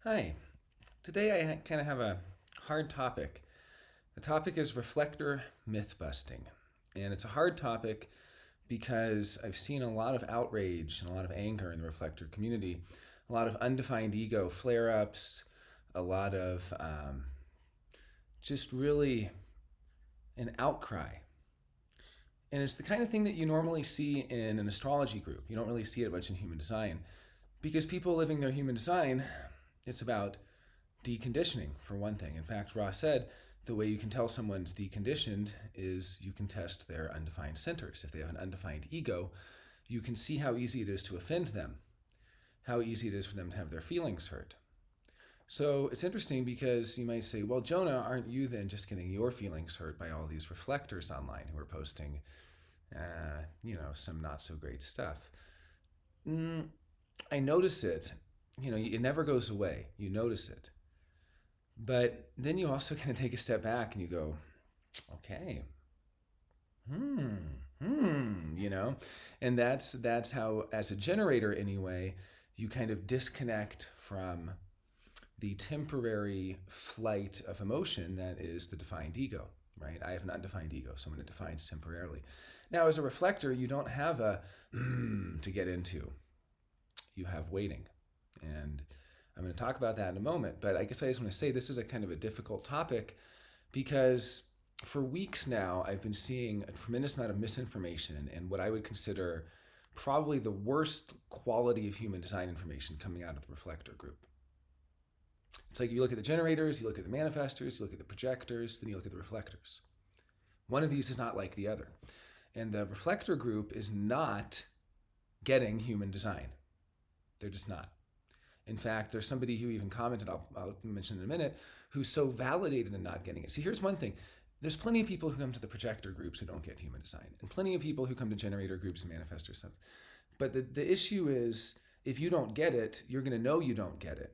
Hi. Today I kind of have a hard topic. The topic is reflector myth busting. And it's a hard topic because I've seen a lot of outrage and a lot of anger in the reflector community, a lot of undefined ego flare ups, a lot of just really an outcry. And it's the kind of thing that you normally see in an astrology group. You don't really see it much in human design because people living their human design, it's about deconditioning, for one thing. In fact, Ross said the way you can tell someone's deconditioned is you can test their undefined centers. If they have an undefined ego, you can see how easy it is to offend them, how easy it is for them to have their feelings hurt. So it's interesting because you might say, well, Jonah, aren't you then just getting your feelings hurt by all these reflectors online who are posting, some not so great stuff? Mm, I notice it. It never goes away. You notice it. But then you also kind of take a step back and you go, okay, hmm, and that's how, as a generator anyway, you kind of disconnect from the temporary flight of emotion that is the defined ego, right? I have an undefined ego, so when it defines temporarily. Now, as a reflector, you don't have a to get into. You have waiting, and I'm going to talk about that in a moment. But I guess I just want to say this is a kind of a difficult topic because for weeks now, I've been seeing a tremendous amount of misinformation and what I would consider probably the worst quality of human design information coming out of the reflector group. It's like you look at the generators, you look at the manifestors, you look at the projectors, then you look at the reflectors. One of these is not like the other. And the reflector group is not getting human design. They're just not. In fact, there's somebody who even commented, I'll mention in a minute, who's so validated in not getting it. See, here's one thing. There's plenty of people who come to the projector groups who don't get human design, and plenty of people who come to generator groups and manifestor stuff. But the issue is, if you don't get it, you're going to know you don't get it.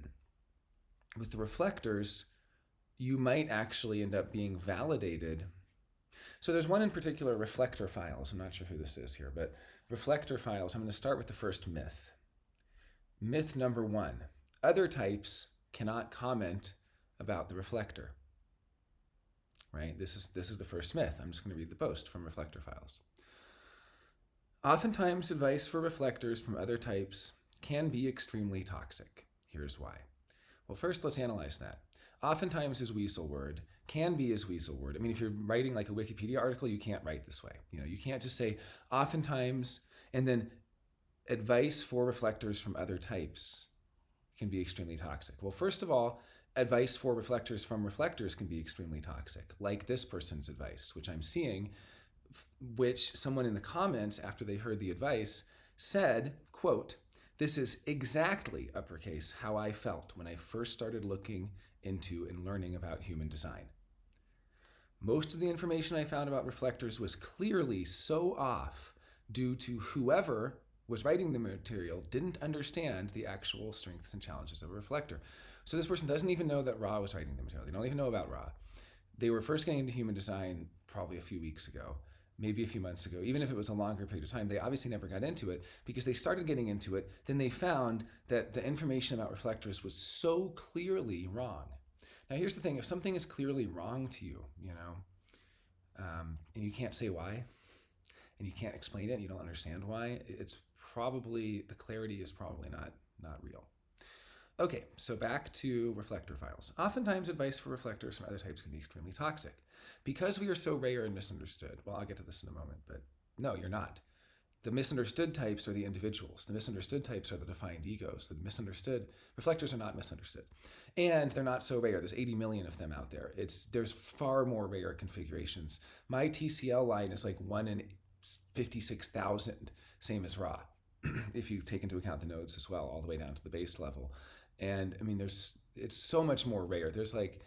With the reflectors, you might actually end up being validated. So there's one in particular, reflector files. I'm not sure who this is here, but reflector files. I'm going to start with the first myth. Myth number 1, other types cannot comment about the reflector. Right? This is the first myth. I'm just going to read the post from Reflector Files. Oftentimes, advice for reflectors from other types can be extremely toxic. Here's why. Well, first, let's analyze that. Oftentimes is weasel word, can be is weasel word. I mean, if you're writing like a Wikipedia article, you can't write this way. You can't just say oftentimes and then advice for reflectors from other types can be extremely toxic. Well, first of all, advice for reflectors from reflectors can be extremely toxic, like this person's advice, which I'm seeing, which someone in the comments after they heard the advice said, quote, "This is exactly, uppercase, how I felt when I first started looking into and learning about human design. Most of the information I found about reflectors was clearly so off due to whoever was writing the material didn't understand the actual strengths and challenges of a reflector." So this person doesn't even know that Ra was writing the material. They don't even know about Ra. They were first getting into human design probably a few weeks ago, maybe a few months ago. Even if it was a longer period of time, they obviously never got into it because they started getting into it. Then they found that the information about reflectors was so clearly wrong. Now, here's the thing. If something is clearly wrong to you, and you can't say why, and you can't explain it, and you don't understand why, it's probably, the clarity is probably not real. Okay, so back to reflector files. Oftentimes advice for reflectors from other types can be extremely toxic. Because we are so rare and misunderstood, well, I'll get to this in a moment, but no, you're not. The misunderstood types are the individuals. The misunderstood types are the defined egos. The misunderstood reflectors are not misunderstood. And they're not so rare. There's 80 million of them out there. There's far more rare configurations. My TCL line is like 1 in 56,000, same as Ra, if you take into account the nodes as well, all the way down to the base level. And I mean, it's so much more rare. There's like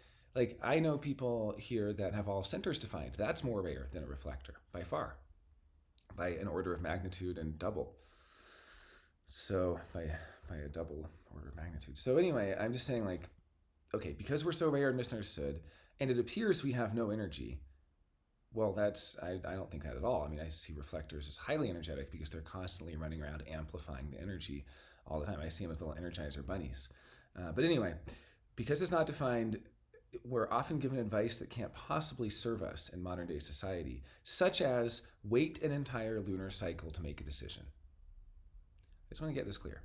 I know people here that have all centers defined. That's more rare than a reflector by far, by an order of magnitude and double. So by a double order of magnitude. So anyway, I'm just saying okay, because we're so rare and misunderstood, and it appears we have no energy. Well, I don't think that at all. I mean, I see reflectors as highly energetic because they're constantly running around amplifying the energy all the time. I see them as little energizer bunnies. But anyway, because it's not defined, we're often given advice that can't possibly serve us in modern day society, such as wait an entire lunar cycle to make a decision. I just want to get this clear.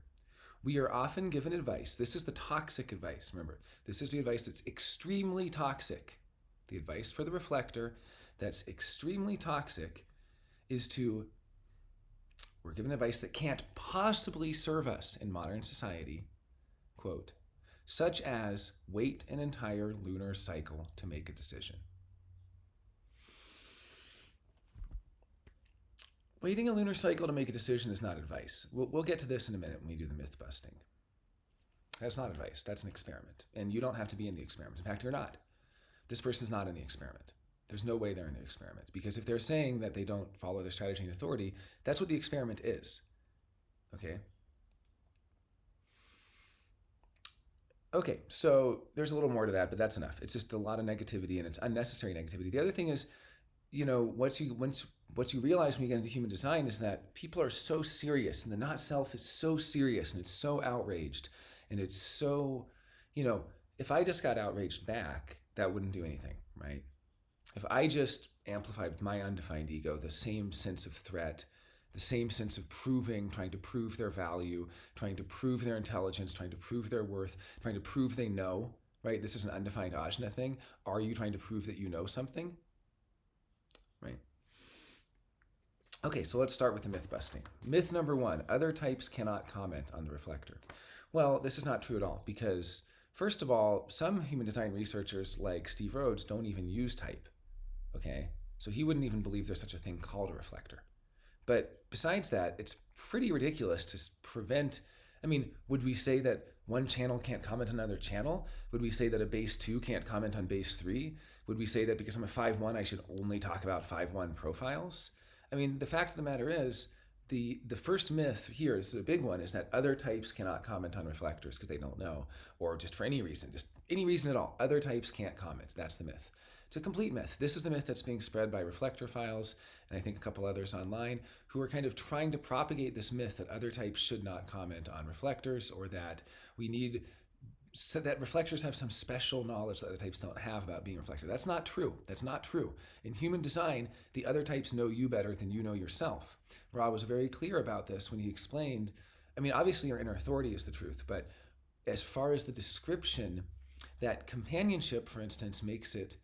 We are often given advice. This is the toxic advice. Remember, this is the advice that's extremely toxic. The advice for the reflector that's extremely toxic is we're given advice that can't possibly serve us in modern society, quote, such as wait an entire lunar cycle to make a decision. Waiting a lunar cycle to make a decision is not advice. We'll get to this in a minute when we do the myth busting. That's not advice. That's an experiment. And you don't have to be in the experiment. In fact, you're not. This person's not in the experiment. There's no way they're in the experiment. Because if they're saying that they don't follow their strategy and authority, that's what the experiment is. Okay? Okay, so there's a little more to that, but that's enough. It's just a lot of negativity, and it's unnecessary negativity. The other thing is, what you realize when you get into human design is that people are so serious, and the not self is so serious, and it's so outraged, and it's so, if I just got outraged back, that wouldn't do anything, right? If I just amplified with my undefined ego the same sense of threat, the same sense of trying to prove their value, trying to prove their intelligence, trying to prove their worth, trying to prove they know, right? This is an undefined ajna thing. Are you trying to prove that you know something? Right? Okay, so let's start with the myth busting. Myth number 1, other types cannot comment on the reflector. Well, this is not true at all because, first of all, some human design researchers like Steve Rhodes don't even use type, okay? So he wouldn't even believe there's such a thing called a reflector. But besides that, it's pretty ridiculous to prevent, would we say that one channel can't comment on another channel? Would we say that a base 2 can't comment on base 3? Would we say that because I'm a 5-1, I should only talk about 5-1 profiles? The fact of the matter is, the first myth here is a big one, is that other types cannot comment on reflectors because they don't know, or just for any reason at all. Other types can't comment. That's the myth. It's a complete myth. This is the myth that's being spread by Reflector Files, and I think a couple others online, who are kind of trying to propagate this myth that other types should not comment on reflectors, or that that reflectors have some special knowledge that other types don't have about being a reflector. That's not true. That's not true. In human design, the other types know you better than you know yourself. Ra was very clear about this when he explained, obviously your inner authority is the truth, but as far as the description, that companionship, for instance, makes it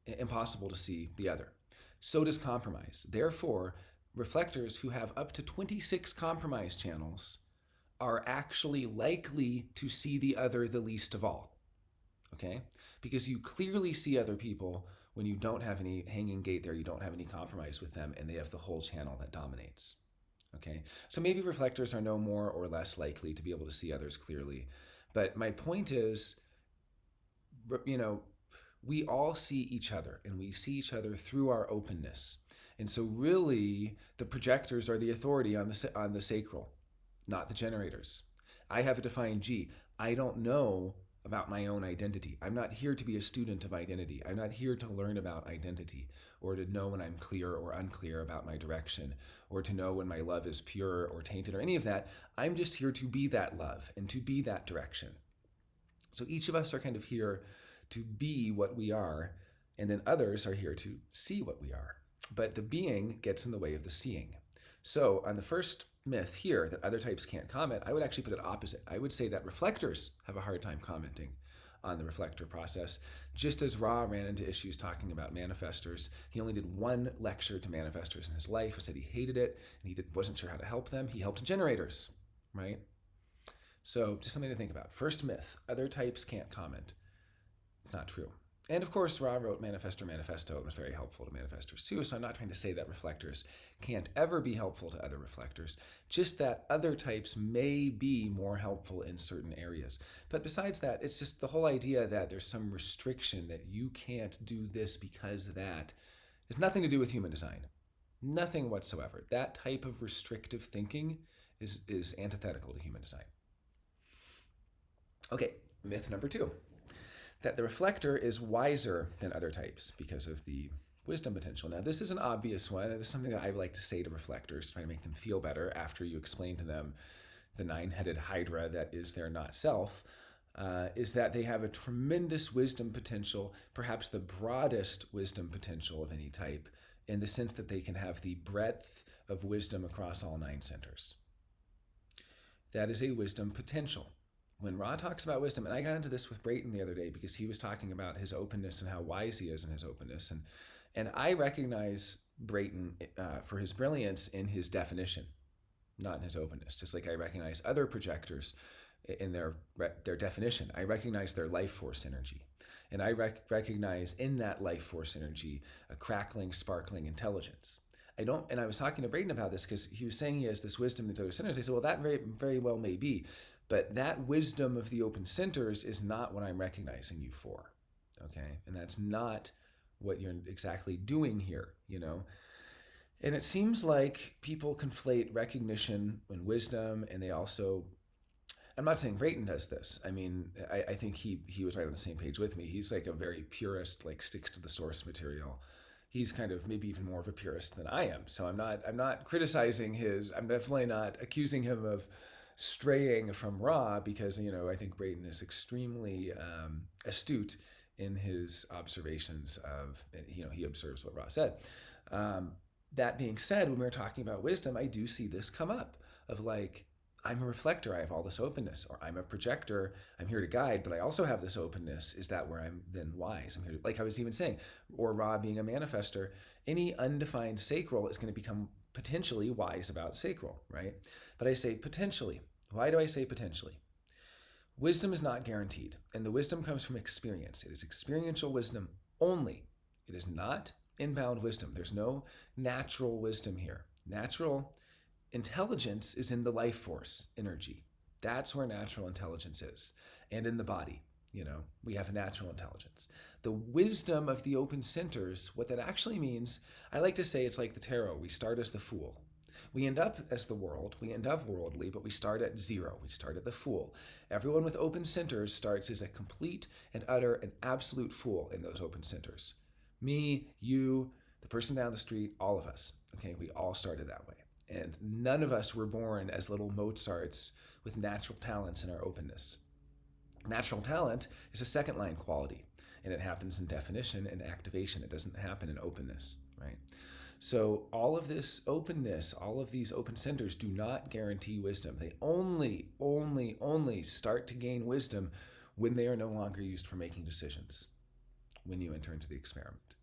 impossible to see the other. So does compromise. Therefore, reflectors who have up to 26 compromise channels are actually likely to see the other the least of all, okay? Because you clearly see other people when you don't have any hanging gate there, you don't have any compromise with them, and they have the whole channel that dominates, okay? So maybe reflectors are no more or less likely to be able to see others clearly. But my point is, we all see each other, and we see each other through our openness. And so really, the projectors are the authority on the sacral, not the generators. I have a defined G. I don't know about my own identity. I'm not here to be a student of identity. I'm not here to learn about identity, or to know when I'm clear or unclear about my direction, or to know when my love is pure or tainted, or any of that. I'm just here to be that love and to be that direction. So each of us are kind of here to be what we are, and then others are here to see what we are. But the being gets in the way of the seeing. So on the first myth here, that other types can't comment, I would actually put it opposite. I would say that reflectors have a hard time commenting on the reflector process. Just as Ra ran into issues talking about manifestors, he only did one lecture to manifestors in his life and said he hated it, and he wasn't sure how to help them. He helped generators, right? So just something to think about. First myth, other types can't comment. Not true. And of course, Ra wrote Manifestor Manifesto. It was very helpful to manifestors too. So I'm not trying to say that reflectors can't ever be helpful to other reflectors, just that other types may be more helpful in certain areas. But besides that, it's just the whole idea that there's some restriction that you can't do this because of that. It has nothing to do with human design. Nothing whatsoever. That type of restrictive thinking is antithetical to human design. Okay, myth number 2. That the reflector is wiser than other types because of the wisdom potential. Now, this is an obvious one, and it's something that I like to say to reflectors, trying to make them feel better after you explain to them the 9-headed hydra that is their not self. is that they have a tremendous wisdom potential, perhaps the broadest wisdom potential of any type, in the sense that they can have the breadth of wisdom across all 9 centers. That is a wisdom potential. When Ra talks about wisdom, and I got into this with Brayton the other day because he was talking about his openness and how wise he is in his openness, and I recognize Brayton for his brilliance in his definition, not in his openness. Just like I recognize other projectors in their definition. I recognize their life force energy. And I recognize in that life force energy a crackling, sparkling intelligence. And I was talking to Braden about this because he was saying he has this wisdom in the other centers. I said, well, that very, very well may be, but that wisdom of the open centers is not what I'm recognizing you for, okay? And that's not what you're exactly doing here, you know? And it seems like people conflate recognition and wisdom, and they also, I'm not saying Brayton does this. I mean, I think he was right on the same page with me. He's like a very purist, like sticks to the source material. He's kind of maybe even more of a purist than I am. So I'm not criticizing I'm definitely not accusing him of straying from Ra, because, you know, I think Brayton is extremely astute in his observations of, you know, he observes what Ra said. That being said, when we're talking about wisdom, I do see this come up of like, I'm a reflector, I have all this openness, or I'm a projector, I'm here to guide, but I also have this openness. Is that where I'm then wise? I'm here to, like I was even saying, or Ra being a manifester, any undefined sacral is going to become potentially wise about sacral, right? But I say potentially. Why do I say potentially? Wisdom is not guaranteed, and the wisdom comes from experience. It is experiential wisdom only. It is not inbound wisdom. There's no natural wisdom here. Natural intelligence is in the life force energy. That's where natural intelligence is. And in the body, you know, we have a natural intelligence. The wisdom of the open centers, what that actually means, I like to say it's like the tarot. We start as the fool. We end up as the world. We end up worldly, but we start at 0. We start at the fool. Everyone with open centers starts as a complete and utter and absolute fool in those open centers. Me, you, the person down the street, all of us. Okay, we all started that way. And none of us were born as little Mozarts with natural talents in our openness. Natural talent is a second line quality, and it happens in definition and activation. It doesn't happen in openness, right? So all of this openness, all of these open centers do not guarantee wisdom. They only start to gain wisdom when they are no longer used for making decisions, when you enter into the experiment,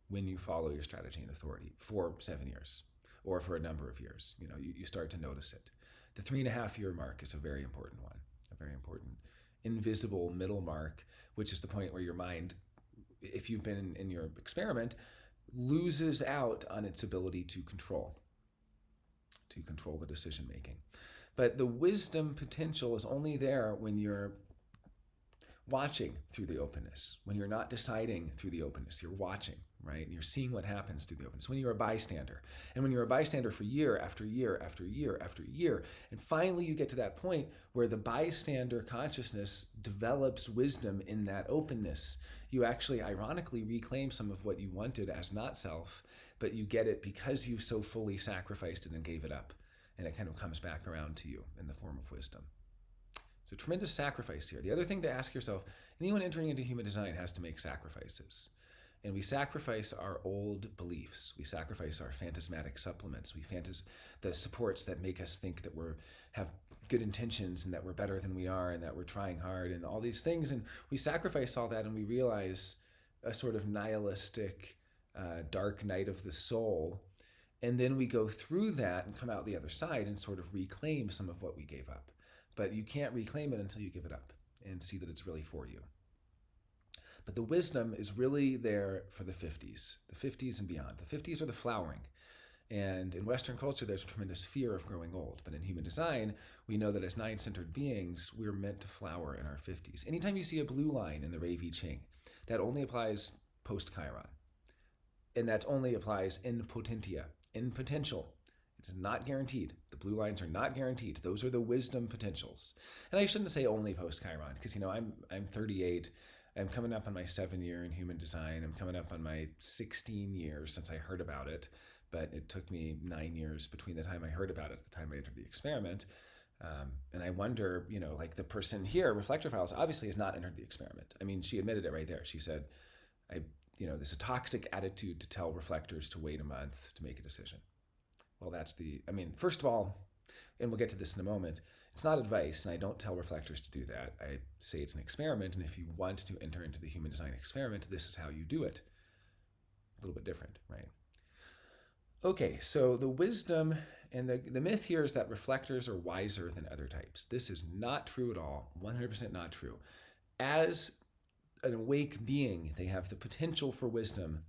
when you follow your strategy and authority for 7 years. Or for a number of years, you know, you start to notice it. The 3.5-year mark is a very important one, a very important invisible middle mark, which is the point where your mind, if you've been in your experiment, loses out on its ability to control the decision making. But the wisdom potential is only there when you're watching through the openness, when you're not deciding through the openness, you're watching, right? And you're seeing what happens through the openness, when you're a bystander. And when you're a bystander for year after year after year after year, and finally you get to that point where the bystander consciousness develops wisdom in that openness, you actually ironically reclaim some of what you wanted as not self, but you get it because you so fully sacrificed it and gave it up. And it kind of comes back around to you in the form of wisdom. So tremendous sacrifice here. The other thing to ask yourself, anyone entering into human design has to make sacrifices. And we sacrifice our old beliefs. We sacrifice our phantasmatic supplements. The supports that make us think that have good intentions and that we're better than we are and that we're trying hard and all these things. And we sacrifice all that and we realize a sort of nihilistic, dark night of the soul. And then we go through that and come out the other side and sort of reclaim some of what we gave up. But you can't reclaim it until you give it up and see that it's really for you. But the wisdom is really there for the 50s and beyond. The 50s are the flowering. And in Western culture, there's a tremendous fear of growing old. But in human design, we know that as 9-centered beings, we're meant to flower in our 50s. Anytime you see a blue line in the Rei Vi Ching, that only applies post-Chiron. And that only applies in potentia, in potential. It's not guaranteed. The blue lines are not guaranteed. Those are the wisdom potentials. And I shouldn't say only post-Chiron, because, you know, I'm 38. I'm coming up on my 7 year in human design. I'm coming up on my 16 years since I heard about it. But it took me 9 years between the time I heard about it and the time I entered the experiment. And I wonder, like the person here, Reflector Files, obviously has not entered the experiment. I mean, she admitted it right there. She said, this is a toxic attitude to tell reflectors to wait a month to make a decision. Well, first of all, and we'll get to this in a moment, it's not advice, and I don't tell reflectors to do that. I say it's an experiment, and if you want to enter into the human design experiment, this is how you do it. A little bit different, right? Okay, so the wisdom and the myth here is that reflectors are wiser than other types. This is not true at all, 100% not true. As an awake being, they have the potential for wisdom,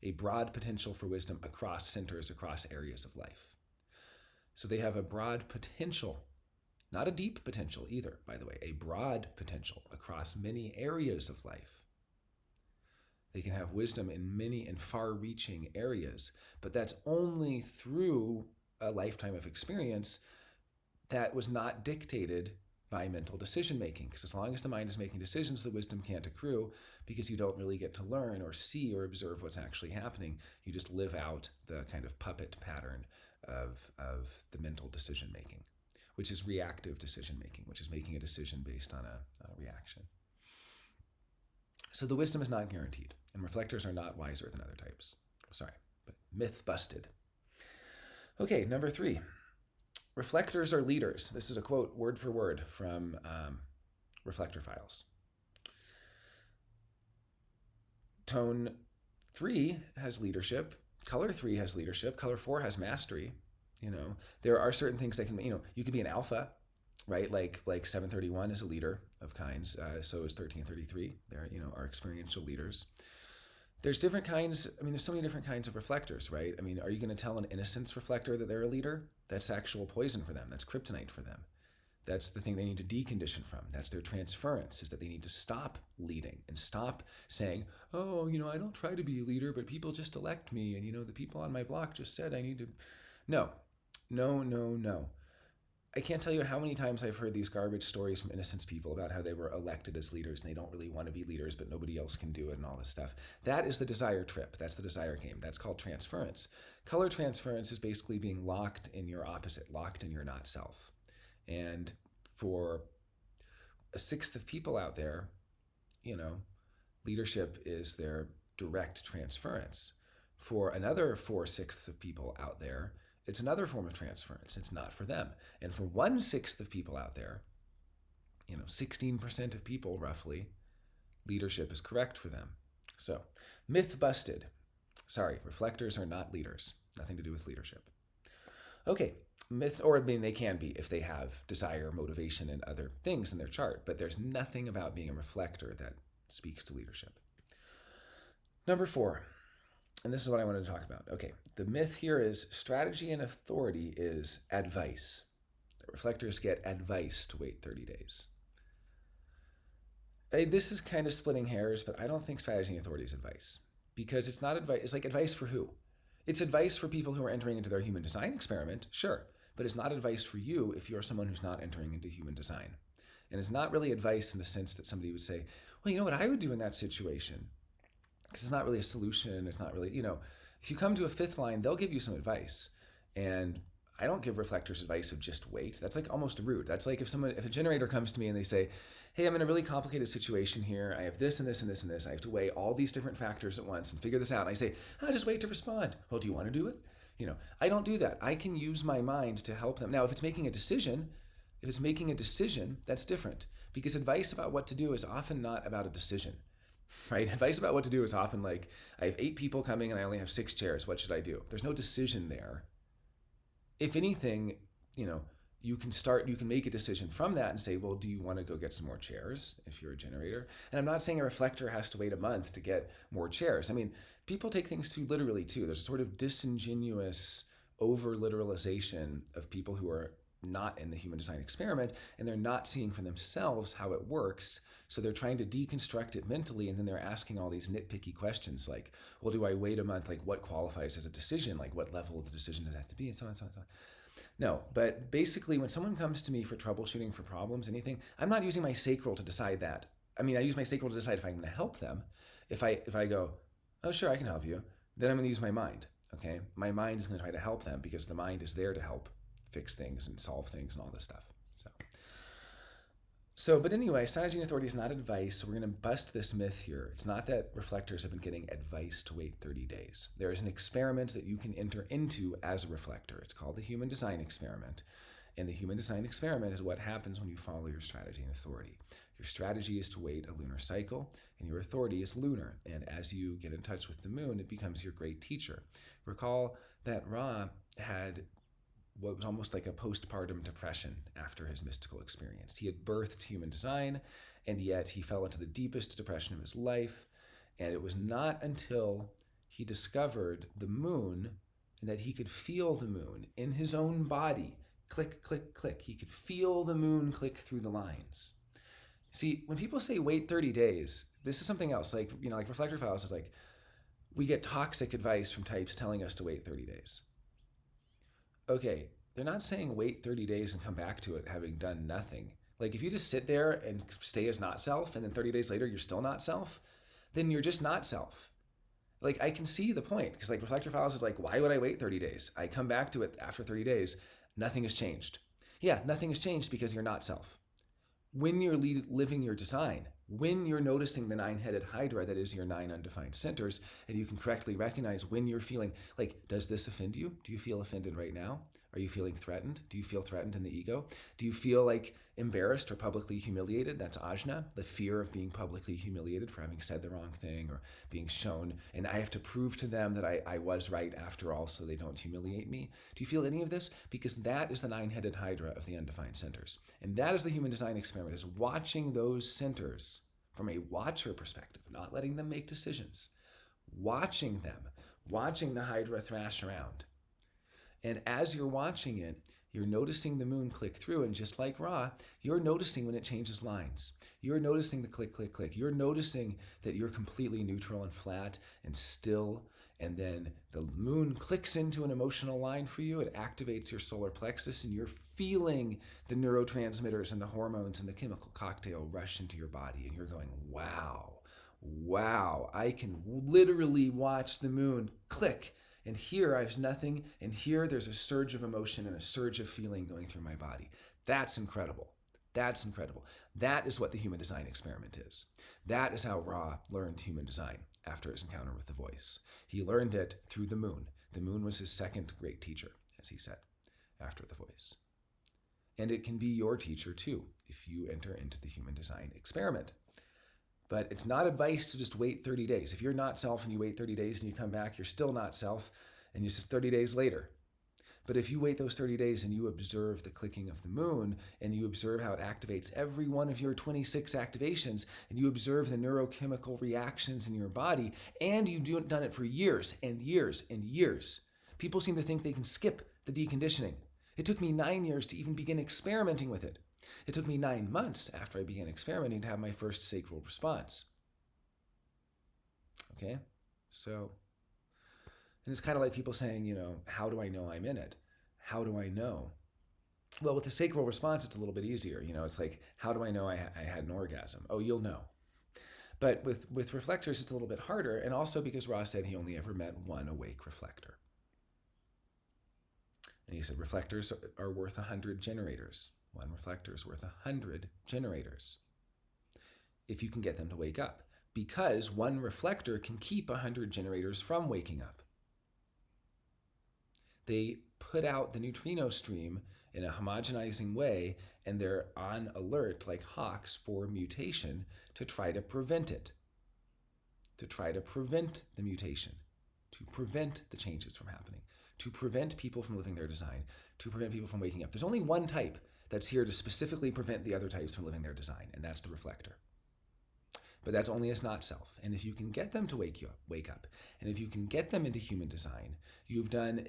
a broad potential for wisdom across centers, across areas of life. So they have a broad potential, not a deep potential either, by the way, a broad potential across many areas of life. They can have wisdom in many and far-reaching areas, but that's only through a lifetime of experience that was not dictated by mental decision-making, because as long as the mind is making decisions, the wisdom can't accrue because you don't really get to learn or see or observe what's actually happening. You just live out the kind of puppet pattern of the mental decision-making, which is reactive decision-making, which is making a decision based on a reaction. So the wisdom is not guaranteed, and reflectors are not wiser than other types. Sorry, but myth busted. Okay, number 3. Reflectors are leaders. This is a quote word for word from Reflector Files. Tone 3 has leadership. Color 3 has leadership. Color 4 has mastery. There are certain things that can, you could be an alpha, right? Like 731 is a leader of kinds. So is 1333. They're, are experiential leaders. There's different kinds. There's so many different kinds of reflectors, right? Are you going to tell an innocence reflector that they're a leader? That's actual poison for them. That's kryptonite for them. That's the thing they need to decondition from. That's their transference, is that they need to stop leading and stop saying, oh, I don't try to be a leader, but people just elect me. And, the people on my block just said I need to. No. I can't tell you how many times I've heard these garbage stories from innocence people about how they were elected as leaders and they don't really want to be leaders, but nobody else can do it and all this stuff. That is the desire trip. That's the desire game. That's called transference. Color transference is basically being locked in your opposite, locked in your not self. And for a sixth of people out there, leadership is their direct transference. For another 4/6 of people out there, it's another form of transference. It's not for them. And for 1/6 of people out there, 16% of people roughly, leadership is correct for them. So, myth busted. Sorry, reflectors are not leaders. Nothing to do with leadership. Okay, they can be if they have desire, motivation, and other things in their chart, but there's nothing about being a reflector that speaks to leadership. Number 4. And this is what I wanted to talk about. Okay, the myth here is strategy and authority is advice. The reflectors get advice to wait 30 days. This is kind of splitting hairs, but I don't think strategy and authority is advice. Because it's not advice. It's like advice for who? It's advice for people who are entering into their human design experiment, sure. But it's not advice for you if you're someone who's not entering into human design. And it's not really advice in the sense that somebody would say, well, you know what I would do in that situation? Because it's not really a solution. It's not really, if you come to a 5th line, they'll give you some advice. And I don't give reflectors advice of just wait. That's like almost rude. That's like if a generator comes to me and they say, hey, I'm in a really complicated situation here. I have this and this and this and this. I have to weigh all these different factors at once and figure this out. And I say, just wait to respond. Well, do you want to do it? I don't do that. I can use my mind to help them. Now, if it's making a decision, that's different. Because advice about what to do is often not about a decision. Right? Advice about what to do is often like, I have 8 people coming and I only have 6 chairs. What should I do? There's no decision there. If anything, you can make a decision from that and say, well, do you want to go get some more chairs if you're a generator? And I'm not saying a reflector has to wait a month to get more chairs. People take things too literally too. There's a sort of disingenuous over-literalization of people who are not in the human design experiment, and they're not seeing for themselves how it works. So they're trying to deconstruct it mentally, and then they're asking all these nitpicky questions like, well, do I wait a month? Like, what qualifies as a decision? Like, what level of the decision it has to be? And so on, so on, so on. No, but basically when someone comes to me for troubleshooting, for problems, anything, I'm not using my sacral to decide that. I use my sacral to decide if I'm going to help them. If I go, oh, sure, I can help you, then I'm going to use my mind, okay? My mind is going to try to help them because the mind is there to help fix things and solve things and all this stuff. But anyway, strategy and authority is not advice. So we're going to bust this myth here. It's not that reflectors have been getting advice to wait 30 days. There is an experiment that you can enter into as a reflector. It's called the human design experiment. And the human design experiment is what happens when you follow your strategy and authority. Your strategy is to wait a lunar cycle, and your authority is lunar. And as you get in touch with the moon, it becomes your great teacher. Recall that Ra had what was almost like a postpartum depression after his mystical experience. He had birthed human design, and yet he fell into the deepest depression of his life. And it was not until he discovered the moon and that he could feel the moon in his own body. Click, click, click. He could feel the moon click through the lines. See, when people say wait 30 days, this is something else. Like Reflector Files is like, we get toxic advice from types telling us to wait 30 days. Okay, they're not saying wait 30 days and come back to it having done nothing. Like if you just sit there and stay as not self and then 30 days later you're still not self, then you're just not self. Like I can see the point because like Reflector Files is like, why would I wait 30 days? I come back to it after 30 days, nothing has changed. Yeah, nothing has changed because you're not self. When you're living your design, when you're noticing the 9-headed hydra that is your 9 undefined centers, and you can correctly recognize when you're feeling like, does this offend you? Do you feel offended right now? Are you feeling threatened? Do you feel threatened in the ego? Do you feel like embarrassed or publicly humiliated? That's ajna, the fear of being publicly humiliated for having said the wrong thing or being shown, and I have to prove to them that I was right after all so they don't humiliate me. Do you feel any of this? Because that is the 9-headed hydra of the undefined centers. And that is the human design experiment, is watching those centers from a watcher perspective, not letting them make decisions. Watching them, watching the hydra thrash around. And as you're watching it, you're noticing the moon click through, and just like Ra, you're noticing when it changes lines. You're noticing the click, click, click. You're noticing that you're completely neutral and flat and still, and then the moon clicks into an emotional line for you. It activates your solar plexus, and you're feeling the neurotransmitters and the hormones and the chemical cocktail rush into your body, and you're going, wow, I can literally watch the moon click. And here there's nothing, and here there's a surge of emotion and a surge of feeling going through my body. That's incredible. That's incredible. That is what the human design experiment is. That is how Ra learned human design after his encounter with the voice. He learned it through the moon. The moon was his second great teacher, as he said, after the voice. And it can be your teacher too, if you enter into the human design experiment. But it's not advice to just wait 30 days. If you're not self and you wait 30 days and you come back, you're still not self, and it's just 30 days later. But if you wait those 30 days and you observe the clicking of the moon, and you observe how it activates every one of your 26 activations, and you observe the neurochemical reactions in your body, and you've done it for years and years and years, people seem to think they can skip the deconditioning. It took me 9 years to even begin experimenting with it. It took me 9 months after I began experimenting to have my first sacral response. Okay? So, and it's kind of like people saying, how do I know I'm in it? How do I know? Well, with the sacral response, it's a little bit easier. It's like, how do I know I had an orgasm? Oh, you'll know. But with reflectors, it's a little bit harder, and also because Ross said he only ever met one awake reflector. And he said reflectors are worth 100 generators. One reflector is worth 100 generators if you can get them to wake up, because one reflector can keep 100 generators from waking up. They put out the neutrino stream in a homogenizing way, and they're on alert like hawks for mutation to try to prevent it, to try to prevent the mutation, to prevent the changes from happening, to prevent people from living their design, to prevent people from waking up. There's only one type that's here to specifically prevent the other types from living their design, and that's the reflector. But that's only as not self. And if you can get them to wake up, and if you can get them into human design, you've done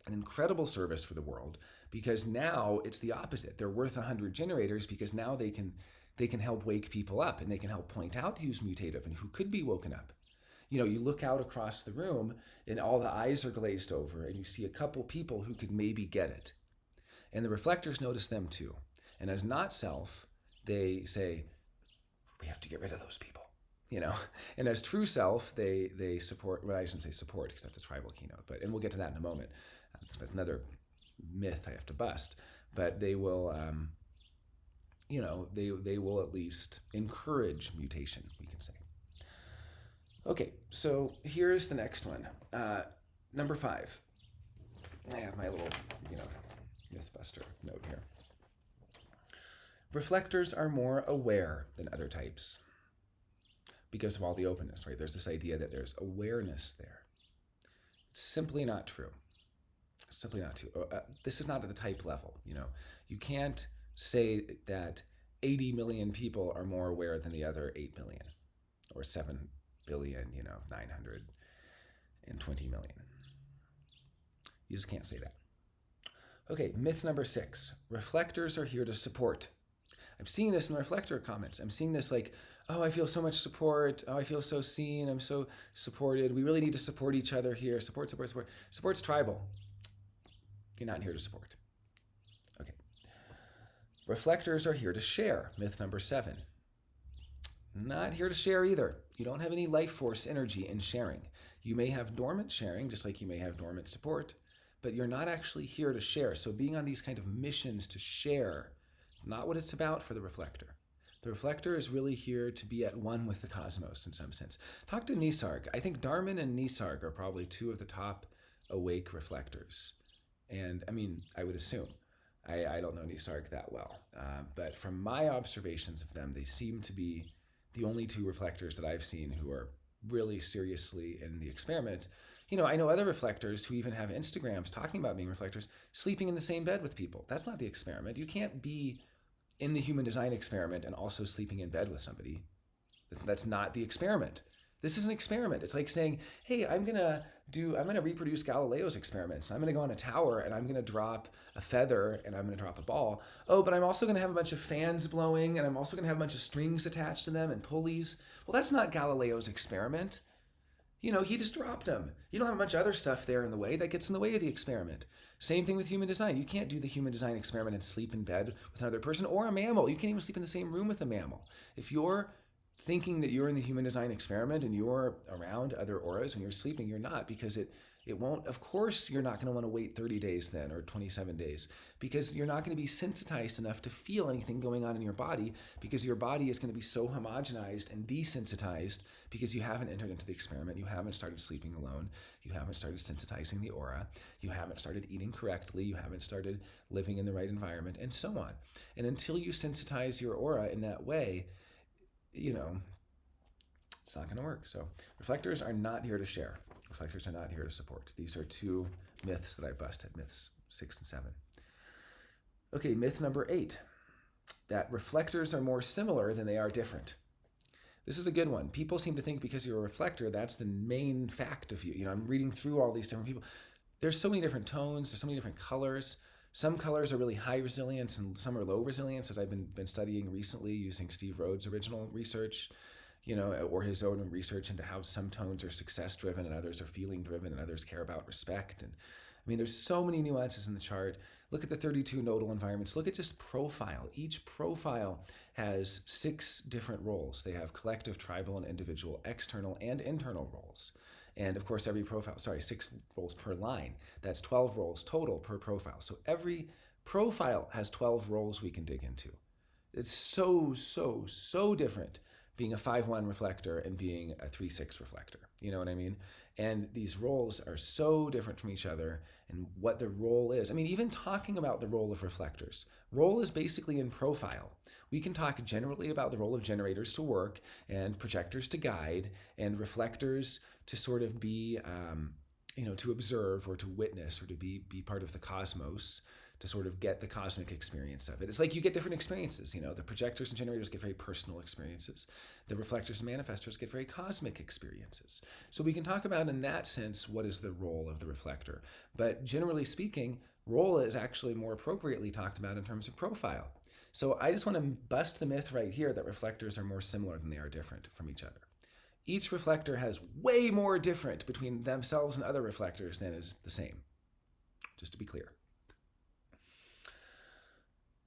an incredible service for the world, because now it's the opposite. They're worth 100 generators because now they can help wake people up, and they can help point out who's mutative and who could be woken up. You look out across the room and all the eyes are glazed over, and you see a couple people who could maybe get it. And the reflectors notice them too. And as not self, they say, we have to get rid of those people, And as true self, they support, well, I shouldn't say support because that's a tribal keynote, and we'll get to that in a moment. That's another myth I have to bust. But they will they will at least encourage mutation, we can say. Okay, so here's the next one. Number 5. I have my little, Mythbuster note here. Reflectors are more aware than other types because of all the openness, right? There's this idea that there's awareness there. It's simply not true. Simply not true. This is not at the type level, You can't say that 80 million people are more aware than the other 8 million or 7 billion, 920 million. You just can't say that. Okay, myth number 6. Reflectors are here to support. I'm seeing this in the reflector comments. I'm seeing this like, oh, I feel so much support. Oh, I feel so seen. I'm so supported. We really need to support each other here. Support, support, support. Support's tribal. You're not here to support. Okay. Reflectors are here to share. Myth number 7. Not here to share either. You don't have any life force energy in sharing. You may have dormant sharing, just like you may have dormant support, but you're not actually here to share. So being on these kind of missions to share, not what it's about for the reflector. The reflector is really here to be at one with the cosmos in some sense. Talk to Nisarg. I think Dharman and Nisarg are probably 2 of the top awake reflectors. And I would assume. I don't know Nisarg that well. But from my observations of them, they seem to be the only 2 reflectors that I've seen who are really seriously in the experiment. I know other reflectors who even have Instagrams talking about being reflectors, sleeping in the same bed with people. That's not the experiment. You can't be in the human design experiment and also sleeping in bed with somebody. That's not the experiment. This is an experiment. It's like saying, hey, I'm going to reproduce Galileo's experiments. I'm going to go on a tower and I'm going to drop a feather and I'm going to drop a ball. Oh, but I'm also going to have a bunch of fans blowing and I'm also going to have a bunch of strings attached to them and pulleys. Well, that's not Galileo's experiment. He just dropped them. You don't have a bunch of other stuff there in the way that gets in the way of the experiment. Same thing with human design. You can't do the human design experiment and sleep in bed with another person or a mammal. You can't even sleep in the same room with a mammal. If you're thinking that you're in the human design experiment and you're around other auras when you're sleeping, you're not, because it won't, of course, you're not going to want to wait 30 days then or 27 days because you're not going to be sensitized enough to feel anything going on in your body because your body is going to be so homogenized and desensitized because you haven't entered into the experiment. You haven't started sleeping alone. You haven't started sensitizing the aura. You haven't started eating correctly. You haven't started living in the right environment and so on. And until you sensitize your aura in that way, it's not going to work. So reflectors are not here to share. Reflectors are not here to support. These are 2 myths that I busted, myths 6 and 7. Okay, myth number 8, that reflectors are more similar than they are different. This is a good one. People seem to think because you're a reflector, that's the main fact of you. I'm reading through all these different people. There's so many different tones. There's so many different colors. Some colors are really high resilience and some are low resilience, as I've been studying recently using Steve Rhodes' original research, or his own research into how some tones are success-driven and others are feeling-driven and others care about respect. And there's so many nuances in the chart. Look at the 32 nodal environments. Look at just profile. Each profile has 6 different roles. They have collective, tribal, and individual, external and internal roles. And of course, every profile, 6 roles per line. That's 12 roles total per profile. So every profile has 12 roles we can dig into. It's so, so, so different being a 5-1 reflector and being a 3-6 reflector. You know what I mean? And these roles are so different from each other and what the role is. Even talking about the role of reflectors. Role is basically in profile. We can talk generally about the role of generators to work and projectors to guide and reflectors to sort of be, to observe or to witness or to be part of the cosmos, to sort of get the cosmic experience of it. It's like you get different experiences. The projectors and generators get very personal experiences. The reflectors and manifestors get very cosmic experiences. So we can talk about in that sense, what is the role of the reflector? But generally speaking, role is actually more appropriately talked about in terms of profile. So I just want to bust the myth right here that reflectors are more similar than they are different from each other. Each reflector has way more different between themselves and other reflectors than is the same, just to be clear.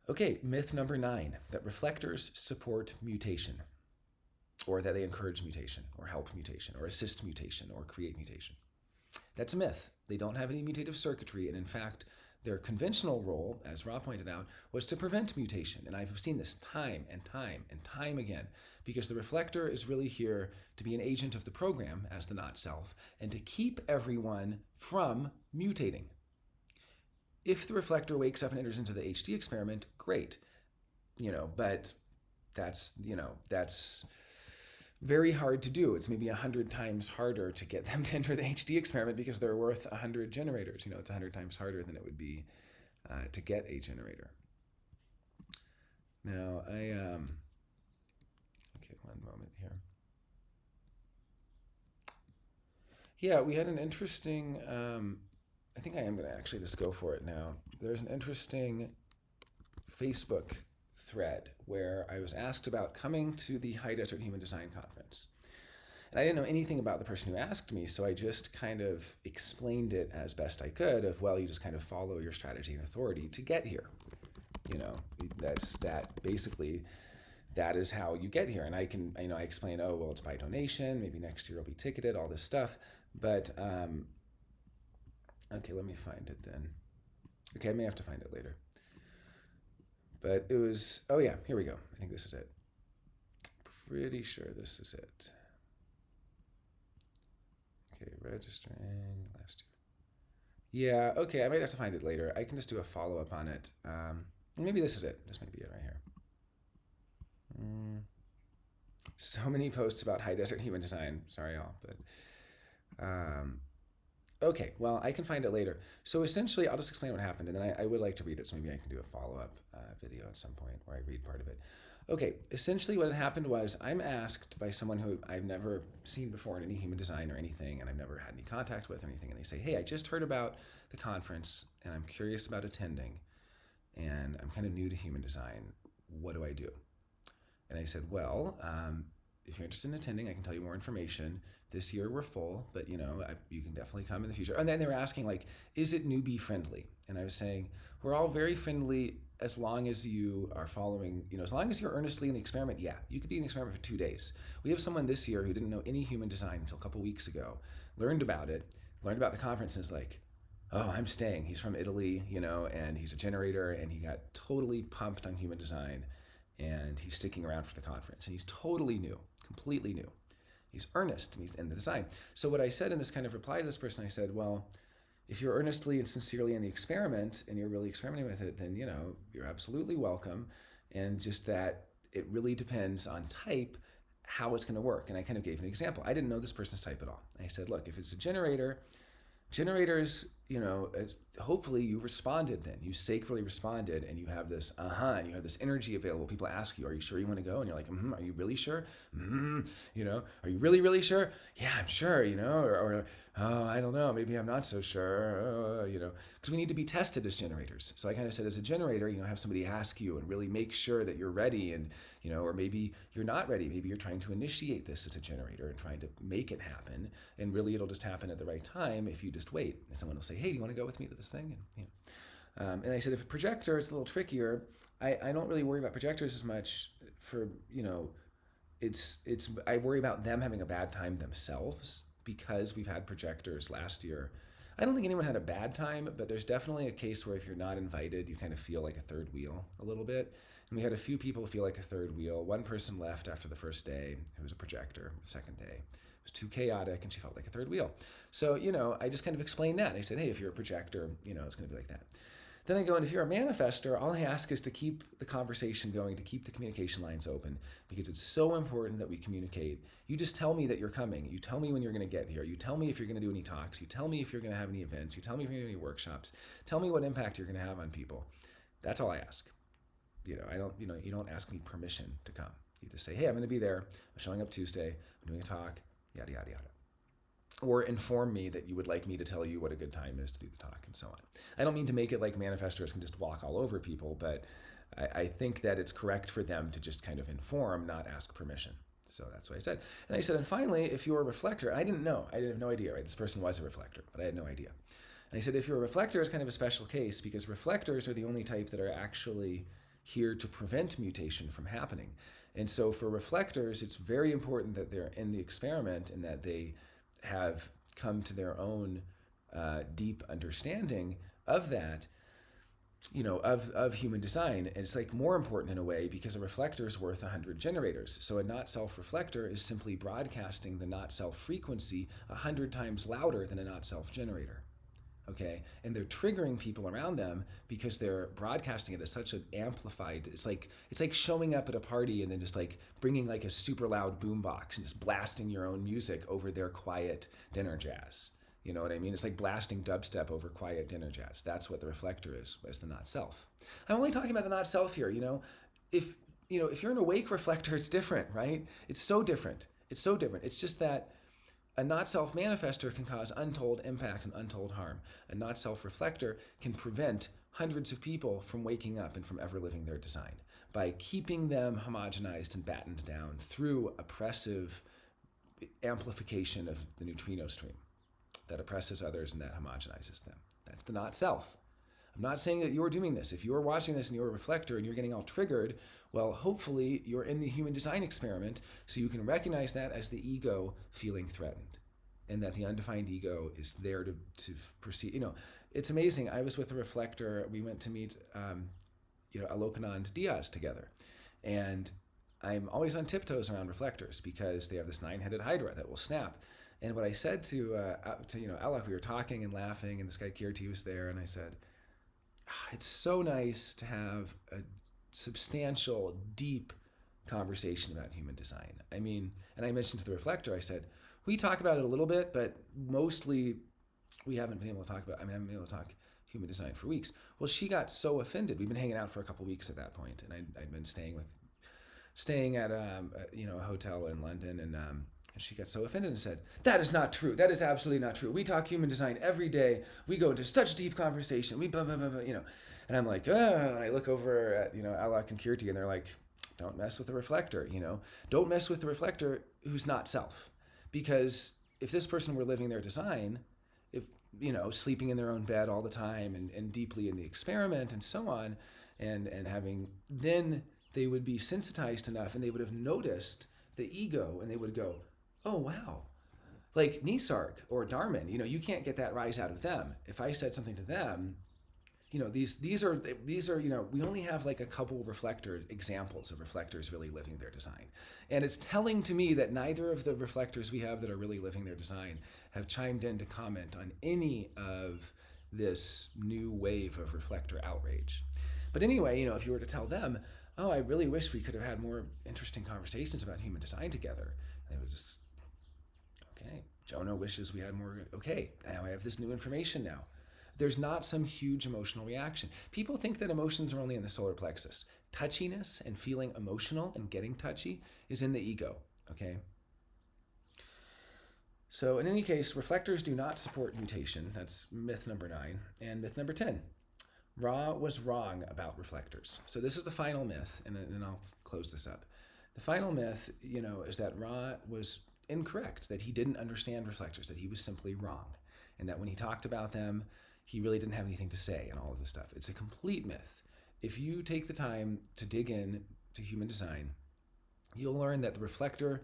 Okay, myth number 9, that reflectors support mutation, or that they encourage mutation, or help mutation, or assist mutation, or create mutation. That's a myth. They don't have any mutative circuitry, and in fact, Their conventional role, as Ra pointed out, was to prevent mutation. And I've seen this time and time and time again, because the reflector is really here to be an agent of the program as the not self and to keep everyone from mutating. If the reflector wakes up and enters into the HD experiment, great. But that's very hard to do. It's maybe 100 times harder to get them to enter the HD experiment because they're worth 100 generators. It's 100 times harder than it would be to get a generator. Now, okay, one moment here. Yeah, we had an interesting, I think I am going to actually just go for it now. There's an interesting Facebook thread where I was asked about coming to the High Desert Human Design Conference. And I didn't know anything about the person who asked me, so I just kind of explained it as best I could of, well, you just kind of follow your strategy and authority to get here. Basically, that is how you get here. And I explain, oh, well, it's by donation, maybe next year I'll be ticketed, all this stuff. But, okay, let me find it then. Okay, I may have to find it later. But it was, oh yeah, here we go. I think this is it. Pretty sure this is it. Okay, registering last year. Yeah, okay, I might have to find it later. I can just do a follow-up on it. Maybe this is it. This might be it right here. So many posts about High Desert Human Design. Sorry, all, but... okay, well, I can find it later. So essentially, I'll just explain what happened, and then I would like to read it, so maybe I can do a follow-up video at some point where I read part of it. Okay, essentially what had happened was I'm asked by someone who I've never seen before in any human design or anything, and I've never had any contact with or anything, and they say, hey, I just heard about the conference, and I'm curious about attending, and I'm kind of new to human design. What do I do? And I said, well, if you're interested in attending, I can tell you more information. This year we're full, but you can definitely come in the future. And then they were asking, like, is it newbie friendly? And I was saying, we're all very friendly as long as you are following, as long as you're earnestly in the experiment. Yeah, you could be in the experiment for 2 days. We have someone this year who didn't know any human design until a couple weeks ago, learned about the conference, and is like, oh, I'm staying. He's from Italy, and he's a generator, and he got totally pumped on human design, and he's sticking around for the conference. And he's totally new, completely new. He's earnest, and he's in the design. So what I said in this kind of reply to this person, I said, well, if you're earnestly and sincerely in the experiment, and you're really experimenting with it, then, you're absolutely welcome. And just that it really depends on type, how it's going to work. And I kind of gave an example. I didn't know this person's type at all. I said, look, if it's a generator, generators, hopefully you responded then. You sacredly responded, and you have this, and you have this energy available. People ask you, are you sure you want to go? And you're like, are you really sure? Are you really, really sure? Yeah, I'm sure, or oh, I don't know, maybe I'm not so sure, because we need to be tested as generators. So I kind of said, as a generator, have somebody ask you and really make sure that you're ready, and, or maybe you're not ready. Maybe you're trying to initiate this as a generator and trying to make it happen, and really it'll just happen at the right time if you just wait. And someone will say, hey, do you want to go with me to this thing? And I said, if a projector is a little trickier, I don't really worry about projectors as much for, I worry about them having a bad time themselves, because we've had projectors last year. I don't think anyone had a bad time, but there's definitely a case where if you're not invited, you kind of feel like a third wheel a little bit. And we had a few people feel like a third wheel. One person left after the first day, who was a projector, the second day. It was too chaotic, and she felt like a third wheel. So, I just kind of explained that. I said, hey, if you're a projector, it's going to be like that. Then I go, and if you're a manifestor, all I ask is to keep the conversation going, to keep the communication lines open, because it's so important that we communicate. You just tell me that you're coming. You tell me when you're going to get here. You tell me if you're going to do any talks. You tell me if you're going to have any events. You tell me if you're going to do any workshops. Tell me what impact you're going to have on people. That's all I ask. You don't ask me permission to come. You just say, hey, I'm going to be there. I'm showing up Tuesday. I'm doing a talk, yada, yada, yada. Or inform me that you would like me to tell you what a good time is to do the talk, and so on. I don't mean to make it like manifestors can just walk all over people, but I think that it's correct for them to just kind of inform, not ask permission. So that's what I said. And I said, and finally, if you're a reflector, I didn't know. I didn't have no idea, right? This person was a reflector, but I had no idea. And I said, if you're a reflector, it's kind of a special case, because reflectors are the only type that are actually here to prevent mutation from happening. And so for reflectors, it's very important that they're in the experiment and that they have come to their own deep understanding of that. of human design. And it's like more important in a way because a reflector is worth 100 generators. So a not self reflector is simply broadcasting the not self frequency 100 times louder than a not self generator. Okay, and they're triggering people around them because they're broadcasting it at such an amplified. It's like showing up at a party and then just like bringing like a super loud boombox and just blasting your own music over their quiet dinner jazz. You know what I mean? It's like blasting dubstep over quiet dinner jazz. That's what the reflector is, as the not self. I'm only talking about the not self here. If you're an awake reflector, it's different, right? It's so different. It's so different. It's just that a not self manifester can cause untold impact and untold harm. A not self reflector can prevent hundreds of people from waking up and from ever living their design by keeping them homogenized and battened down through oppressive amplification of the neutrino stream that oppresses others and that homogenizes them. That's the not self. I'm not saying that you're doing this. If you're watching this and you're a reflector and you're getting all triggered, well, hopefully you're in the human design experiment so you can recognize that as the ego feeling threatened and that the undefined ego is there to proceed. It's amazing. I was with a reflector. We went to meet, Alokanand Diaz together. And I'm always on tiptoes around reflectors because they have this 9-headed hydra that will snap. And what I said to Alok, we were talking and laughing, and this guy Kirti was there, and I said, it's so nice to have a substantial, deep conversation about human design. I mean, and I mentioned to the reflector, I said, we talk about it a little bit, but mostly we haven't been able to talk about, I haven't been able to talk human design for weeks. Well, she got so offended. We've been hanging out for a couple weeks at that point, and I'd been staying at a hotel in London, and she got so offended and said, that is not true. That is absolutely not true. We talk human design every day. We go into such deep conversation. We blah, blah, blah, blah, And I'm like, and I look over at, Alok and Kirti, and they're like, don't mess with the reflector, Don't mess with the reflector who's not self. Because if this person were living their design, if, sleeping in their own bed all the time and deeply in the experiment and so on, and then they would be sensitized enough and they would have noticed the ego and they would go, oh, wow. Like Nisarg or Dharman, you can't get that rise out of them. If I said something to them, these are, we only have like a couple examples of reflectors really living their design. And it's telling to me that neither of the reflectors we have that are really living their design have chimed in to comment on any of this new wave of reflector outrage. But anyway, if you were to tell them, oh, I really wish we could have had more interesting conversations about human design together, they would just, okay, Jonah wishes we had more, okay, now I have this new information now. There's not some huge emotional reaction. People think that emotions are only in the solar plexus. Touchiness and feeling emotional and getting touchy is in the ego, okay? So in any case, reflectors do not support mutation. That's myth number 9. And myth number 10, Ra was wrong about reflectors. So this is the final myth, and then I'll close this up. The final myth, is that Ra was incorrect, that he didn't understand reflectors, that he was simply wrong, and that when he talked about them, he really didn't have anything to say and all of this stuff. It's a complete myth. If you take the time to dig in to human design, you'll learn that the reflector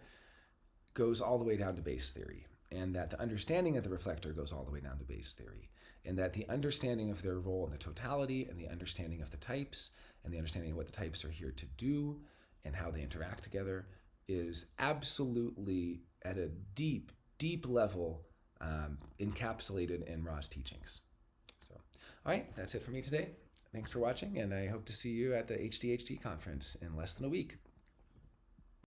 goes all the way down to base theory, and that the understanding of the reflector goes all the way down to base theory, and that the understanding of their role in the totality and the understanding of the types and the understanding of what the types are here to do and how they interact together is absolutely at a deep, deep level encapsulated in Ra's teachings. So, all right, that's it for me today. Thanks for watching, and I hope to see you at the HDHD conference in less than a week.